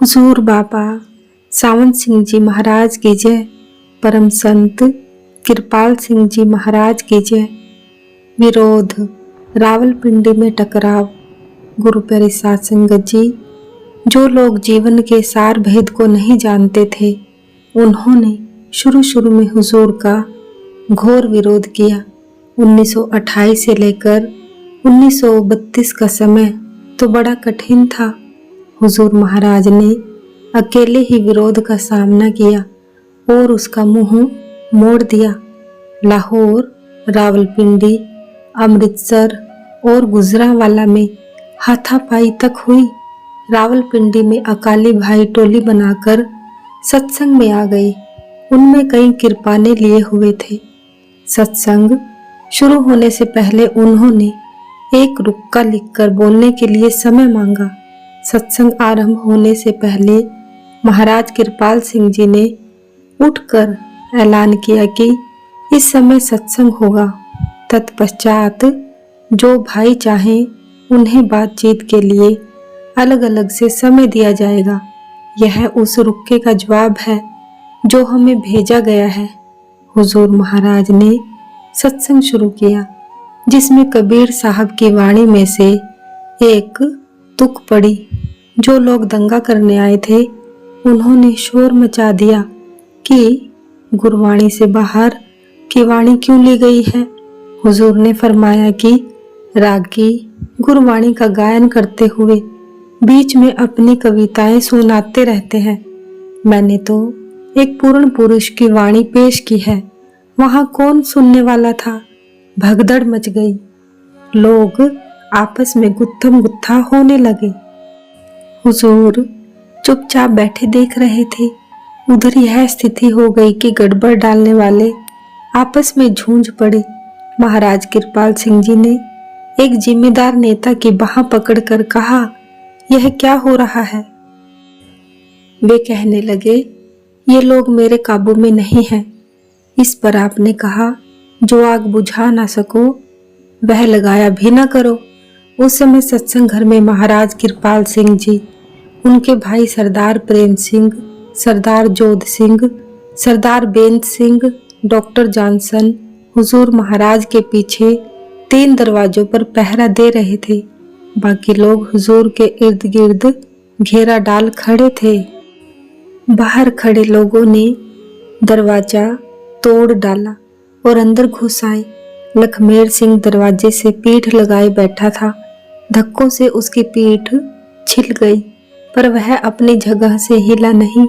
हुजूर बाबा सावन सिंह जी महाराज की जय। परम संत कृपाल सिंह जी महाराज की जय। विरोध रावलपिंडी में टकराव। गुरु प्यारी साध संगत जी, जो लोग जीवन के सार भेद को नहीं जानते थे, उन्होंने शुरू में हुजूर का घोर विरोध किया। 1928 से लेकर 1932 का समय तो बड़ा कठिन था। हुजूर महाराज ने अकेले ही विरोध का सामना किया और उसका मुंह मोड़ दिया। लाहौर, रावलपिंडी, अमृतसर और गुजरांवाला में हाथापाई तक हुई। रावलपिंडी में अकाली भाई टोली बनाकर सत्संग में आ गए। उनमें कई किरपाने लिए हुए थे। सत्संग शुरू होने से पहले उन्होंने एक रुक्का लिखकर बोलने के लिए समय मांगा। सत्संग आरंभ होने से पहले महाराज कृपाल सिंह जी ने उठकर ऐलान किया कि इस समय सत्संग होगा। तत्पश्चात जो भाई चाहें उन्हें बातचीत के लिए अलग अलग से समय दिया जाएगा। यह उस रुक्के का जवाब है जो हमें भेजा गया है। हुजूर महाराज ने सत्संग शुरू किया, जिसमें कबीर साहब की वाणी में से एक तुक पड़ी। जो लोग दंगा करने आए थे, उन्होंने शोर मचा दिया कि गुरवाणी से बाहर की वाणी क्यों ली गई है। हुजूर ने फरमाया कि रागी गुरवाणी का गायन करते हुए बीच में अपनी कविताएं सुनाते रहते हैं। मैंने तो एक पूर्ण पुरुष की वाणी पेश की है, वहां कौन सुनने वाला था। भगदड़ मच गई। लोग आपस में गुत्थम गुत्था होने लगे। हुजूर चुपचाप बैठे देख रहे थे। उधर यह स्थिति हो गई कि गड़बड़ डालने वाले आपस में झूंझ पड़े। महाराज कृपाल सिंह जी ने एक जिम्मेदार नेता की बाह पकड़कर कहा, यह क्या हो रहा है। वे कहने लगे, ये लोग मेरे काबू में नहीं हैं। इस पर आपने कहा, जो आग बुझा ना सको वह लगाया भी ना करो। उस समय सत्संग घर में महाराज कृपाल सिंह जी, उनके भाई सरदार प्रेम सिंह, सरदार जोध सिंह, सरदार बेंत सिंह, डॉक्टर जॉनसन हुजूर महाराज के पीछे 3 दरवाजों पर पहरा दे रहे थे। बाकी लोग हुजूर के इर्द गिर्द घेरा डाल खड़े थे। बाहर खड़े लोगों ने दरवाजा तोड़ डाला और अंदर घुस आए। लखमेर सिंह दरवाजे से पीठ लगाए बैठा था। धक्कों से उसकी पीठ छिल गई, पर वह अपनी जगह से हिला नहीं।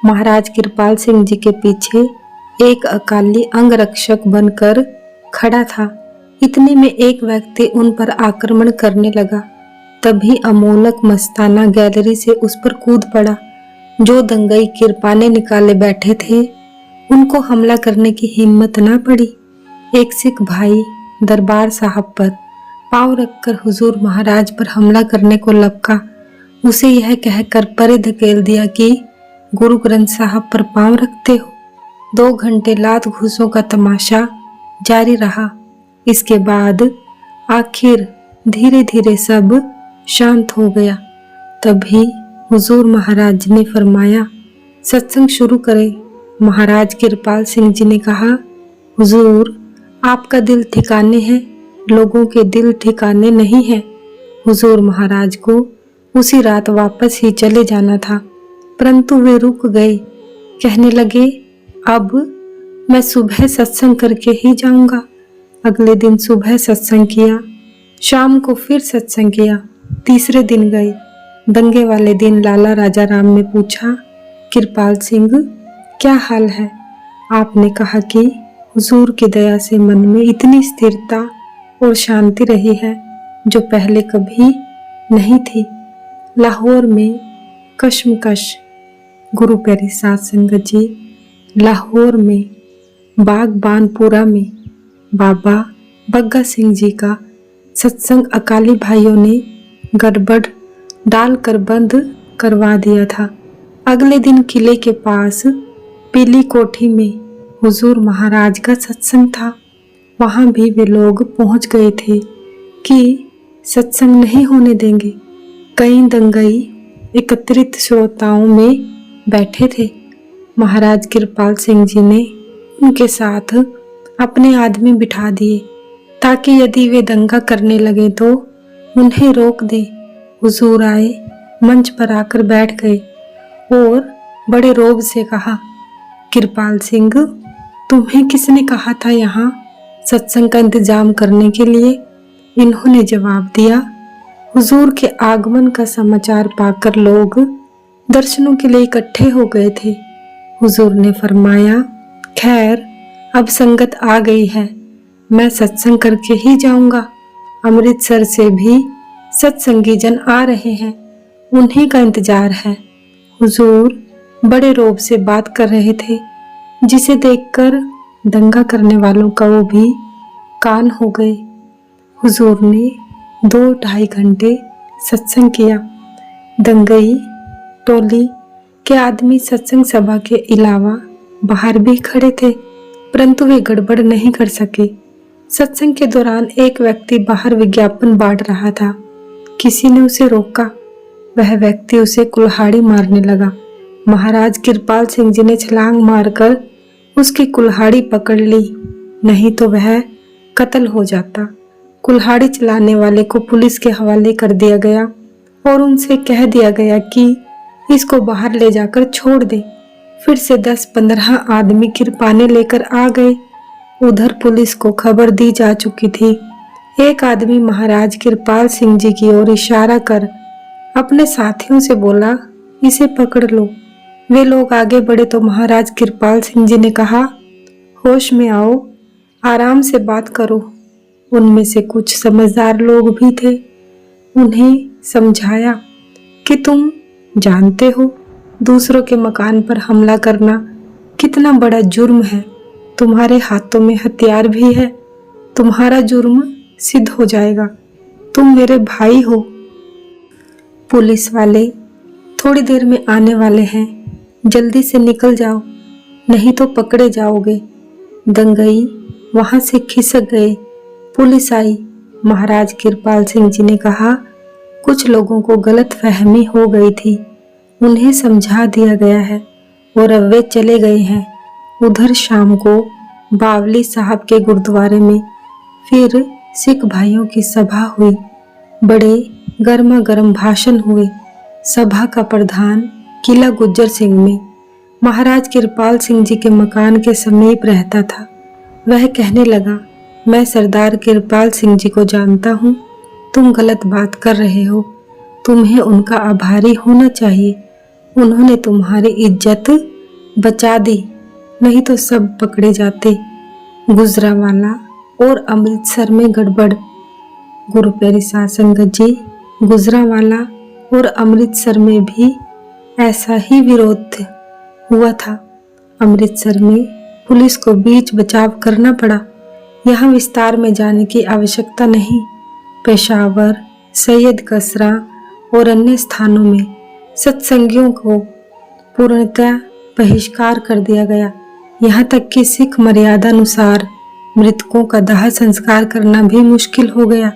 महाराज कृपाल सिंह जी के पीछे एक अकाली अंगरक्षक बनकर खड़ा था। इतने में एक व्यक्ति उन पर आक्रमण करने लगा। तभी अमोलक मस्ताना गैलरी से उस पर कूद पड़ा। जो दंगई किरपाने निकाले बैठे थे, उनको हमला करने की हिम्मत ना पड़ी। एक सिख भाई दरबार साहब पर पांव रखकर हुजूर महाराज पर हमला करने को लपका। उसे यह कहकर परे धकेल दिया कि गुरु ग्रंथ साहब पर पांव रखते हो। 2 घंटे लात घूसों का तमाशा जारी रहा। इसके बाद आखिर धीरे धीरे सब शांत हो गया। तभी हुजूर महाराज ने फरमाया, सत्संग शुरू करें। महाराज कृपाल सिंह जी ने कहा, हुजूर आपका दिल ठिकाने है, लोगों के दिल ठिकाने नहीं है। हुजूर महाराज को उसी रात वापस ही चले जाना था, परंतु वे रुक गए। कहने लगे, अब मैं सुबह सत्संग करके ही जाऊंगा। अगले दिन सुबह सत्संग किया, शाम को फिर सत्संग किया। तीसरे दिन गए। दंगे वाले दिन लाला राजा राम ने पूछा, कृपाल सिंह क्या हाल है। आपने कहा कि हुजूर की दया से मन में इतनी स्थिरता और शांति रही है जो पहले कभी नहीं थी। लाहौर में कश्मकश। गुरु प्यारी साध संगत जी, लाहौर में बागबानपुरा में बाबा बग्गा सिंह जी का सत्संग अकाली भाइयों ने गड़बड़ डालकर बंद करवा दिया था। अगले दिन किले के पास पीली कोठी में हुजूर महाराज का सत्संग था। वहां भी वे लोग पहुंच गए थे कि सत्संग नहीं होने देंगे। कई दंगई एकत्रित श्रोताओं में बैठे थे। महाराज कृपाल सिंह जी ने उनके साथ अपने आदमी बिठा दिए ताकि यदि वे दंगा करने लगे तो उन्हें रोक दे। हुजूर आए, मंच पर आकर बैठ गए और बड़े रोब से कहा, कृपाल सिंह, तुम्हें किसने कहा था यहाँ सत्संग का इंतजाम करने के लिए? इन्होंने जवाब दिया, हुजूर के आगमन का समाचार पाकर लोग दर्शनों के लिए इकट्ठे हो गए थे। हुजूर ने फरमाया, खैर अब संगत आ गई है, मैं सत्संग करके ही जाऊंगा। अमृतसर से भी सत्संगी जन आ रहे हैं, उन्हीं का इंतजार है। हुजूर बड़े रोब से बात कर रहे थे, जिसे देखकर दंगा करने वालों का वो भी कान हो गए। हुजूर ने 2-2.5 घंटे सत्संग किया। दंगई टोली के आदमी सत्संग सभा के अलावा बाहर भी खड़े थे, परंतु वे गड़बड़ नहीं कर सके। सत्संग के दौरान एक व्यक्ति बाहर विज्ञापन बांट रहा था। किसी ने उसे रोका। वह व्यक्ति उसे कुल्हाड़ी मारने लगा। महाराज कृपाल सिंह जी ने छलांग मारकर उसकी कुल्हाड़ी पकड़ ली, नहीं तो वह कत्ल हो जाता। कुल्हाड़ी चलाने वाले को पुलिस के हवाले कर दिया गया और उनसे कह दिया गया कि इसको बाहर ले जाकर छोड़ दे। फिर से 10-15 आदमी किरपाने लेकर आ गए। उधर पुलिस को खबर दी जा चुकी थी। एक आदमी महाराज कृपाल सिंह जी की ओर इशारा कर अपने साथियों से बोला, इसे पकड़ लो। वे लोग आगे बढ़े तो महाराज कृपाल सिंह जी ने कहा, होश में आओ, आराम से बात करो। उनमें से कुछ समझदार लोग भी थे। उन्हें समझाया कि तुम जानते हो दूसरों के मकान पर हमला करना कितना बड़ा जुर्म है। तुम्हारे हाथों में हथियार भी है, तुम्हारा जुर्म सिद्ध हो जाएगा। तुम मेरे भाई हो। पुलिस वाले थोड़ी देर में आने वाले हैं, जल्दी से निकल जाओ, नहीं तो पकड़े जाओगे। दंगई वहां से खिसक गए। पुलिस आई। महाराज कृपाल सिंह जी ने कहा, कुछ लोगों को गलत फहमी हो गई थी, उन्हें समझा दिया गया है और अब वे चले गए हैं। उधर शाम को बावली साहब के गुरुद्वारे में फिर सिख भाइयों की सभा हुई। बड़े गर्मा गर्म भाषण हुए। सभा का प्रधान किला गुज्जर सिंह में महाराज कृपाल सिंह जी के मकान के समीप रहता था। वह कहने लगा, मैं सरदार कृपाल सिंह जी को जानता हूँ, तुम गलत बात कर रहे हो, तुम्हें उनका आभारी होना चाहिए। उन्होंने तुम्हारी इज्जत बचा दी, नहीं तो सब पकड़े जाते। गुजरावाला और अमृतसर में गड़बड़। गुरु प्यारी साध संगत जी, गुजरावाला और अमृतसर में भी ऐसा ही विरोध हुआ था। अमृतसर में पुलिस को बीच बचाव करना पड़ा। यहाँ विस्तार में जाने की आवश्यकता नहीं। पेशावर, सैयद कसरा और अन्य स्थानों में सत्संगियों को पूर्णतः बहिष्कार कर दिया गया। यहाँ तक कि सिख मर्यादा अनुसार मृतकों का दाह संस्कार करना भी मुश्किल हो गया।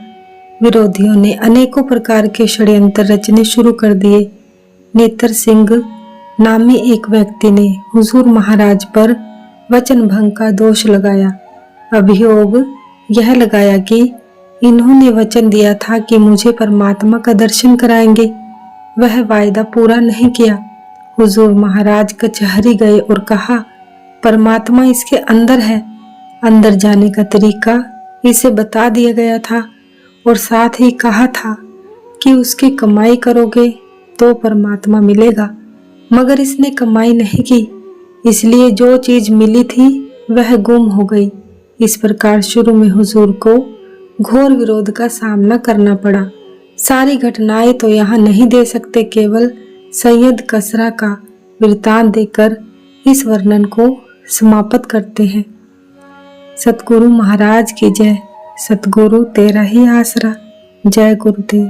विरोधियों ने अनेकों प्रकार के षड्यंत्र रचने शुरू कर दिए। नेत्र सिंह नामी एक व्यक्ति ने हुजूर महाराज पर वचन भंग का दोष लगाया। अभियोग यह लगाया कि इन्होंने वचन दिया था कि मुझे परमात्मा का दर्शन कराएंगे, वह वायदा पूरा नहीं किया। हुजूर महाराज कचहरी गए और कहा, परमात्मा इसके अंदर है। अंदर जाने का तरीका इसे बता दिया गया था और साथ ही कहा था कि उसकी कमाई करोगे तो परमात्मा मिलेगा, मगर इसने कमाई नहीं की, इसलिए जो चीज मिली थी वह गुम हो गई। इस प्रकार शुरू में हुजूर को घोर विरोध का सामना करना पड़ा। सारी घटनाएं तो यहाँ नहीं दे सकते, केवल सैयद कसरा का वृतांत देकर इस वर्णन को समाप्त करते हैं। सतगुरु महाराज की जय। सतगुरु तेरा ही आसरा। जय गुरुदेव।